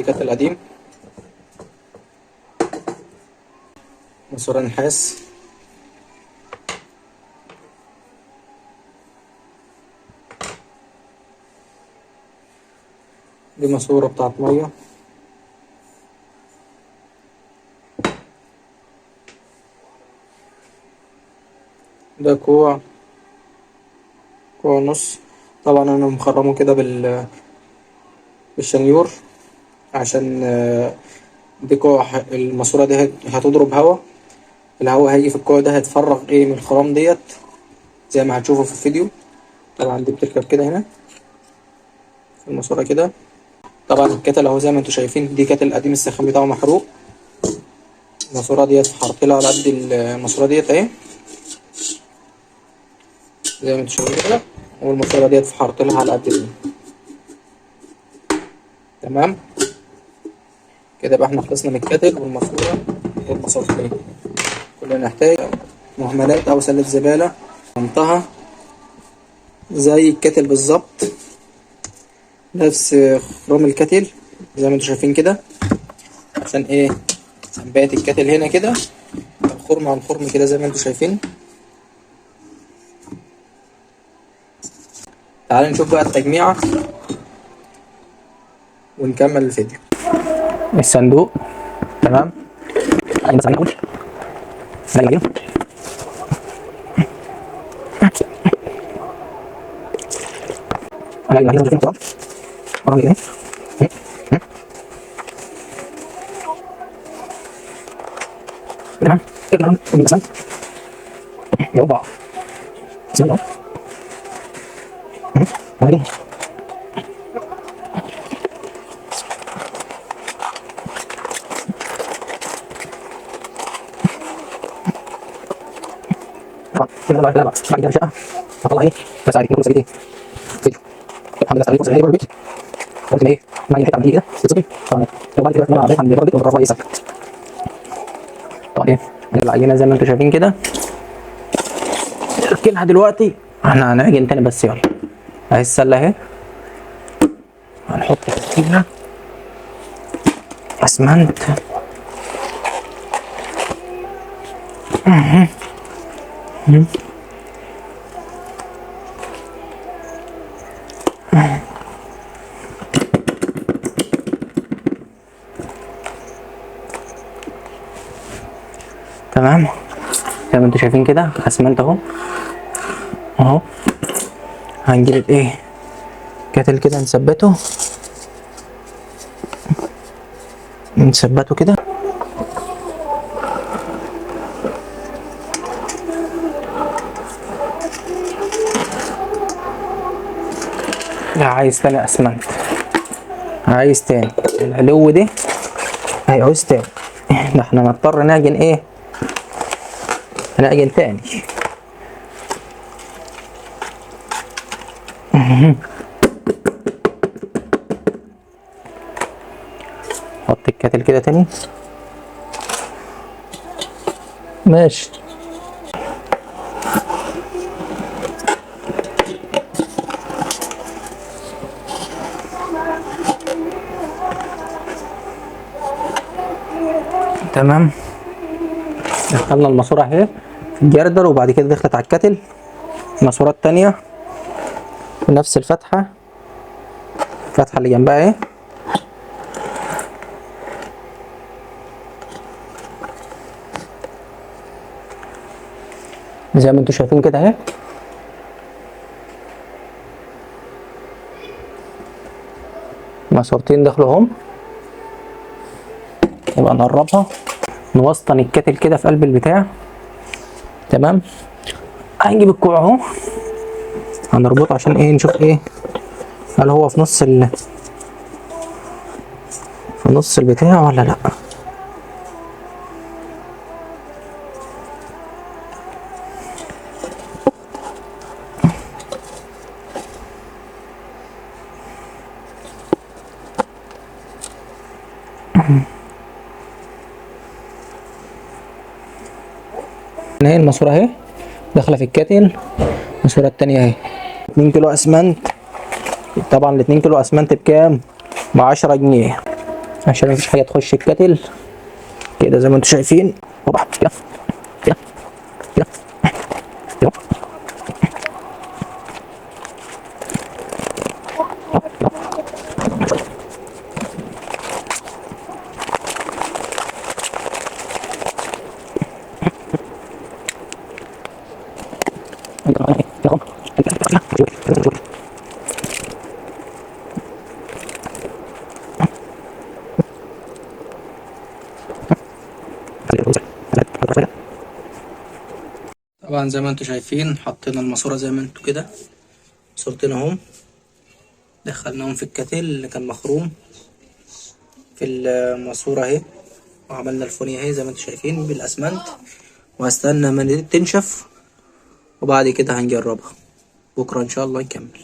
كاتل قديم، ماسورة نحاس، دي ماسورة بتاعت مية، ده كوع ونص. طبعا انا مخرمه كده بالشنيور عشان دي كوع. الماسورة دي هتضرب هوا، الهوا هيجي في الكوع ده هيتفرغ من الخرام ديت زي ما هتشوفوا في الفيديو. طبعا دي بتركب كده هنا في الماسورة كده. طبعا الكتل اهو زي ما انتوا شايفين، دي كتل قديم السخان بتاعه محروق. الماسورة ديت فحرتلها على قد الماسورة ديت اهي زي ما انتوا شايفين كده، والماسورة ديت فحرتلها على قد دي. تمام كده يبقى احنا خلصنا من الكتل والماسورة والماسورتين. كلنا نحتاج مهملات او سلة زبالة منطها زي الكتل بالظبط، نفس خرام الكتل زي ما انتوا شايفين كده، عشان بقت الكتل هنا كده الخرم عن خرم كده زي ما انتوا شايفين. تعالوا نشوف بقى التجميعة ونكمل الفيديو. الصندوق تمام، بس علينا اقول نرجع كده انا عايز كده ورا ايه تمام كده مثلا يوبا سيبنا بعدين كده بقى بعد كده الشقه هطلع بس عادي كله سويت فيديو. الحمد لله سويت كل حاجه البيت قلت ما هي حته عمليه كده تصبي طبعا. لو بعد كده نلعب عند البيت ونضرب كويس طبعا. هنطلع عجينه زي ما انتم شايفين كده، نركنها دلوقتي. احنا هنعجن تاني بس يلا. اهي السله اهي، هنحط فيها اسمنت تمام زي ما انتوا شايفين كده اسمنت اهو. هنجيب كاتل كده نثبته كده. عايز تاني اسمنت، عايز تاني العلو ده هيعوز تاني. ده احنا نضطر نعجن نعجن تاني. حط الكاتل كده تاني ماشي. تمام دخلنا الماسوره اهي في الجردل، وبعد كده دخلت على الكاتل ماسورات تانية بنفس الفتحه اللي جنبها اهي. زي ما انتوا شايفين كده اهي. ماسورتين دخلوا اهم. يبقى نقربها نوسطن الكاتل كده في قلب البتاع. تمام هنجيب الكوع اهو هنربطه عشان نشوف هل هو في نص البتاع ولا لا. اهي الماسوره اهي داخله في الكاتل. الماسوره التانية اهي 2 كيلو اسمنت. طبعا ال 2 كيلو اسمنت بكام؟ ب10 جنيه. عشان مفيش حاجة تخش الكتل كده زي ما انتم شايفين. يلا يلا يلا يلا. طبعا زي ما انتم شايفين حطينا الماسورة زي ما انتم كده، صورتين اهم، دخلناهم في الكتل اللي كان مخروم في الماسورة اهي، وعملنا الفونية اهي زي ما انتم شايفين بالاسمنت، وهستنى ما تنشف وبعد كده هنجربها بكرة ان شاء الله نكمل.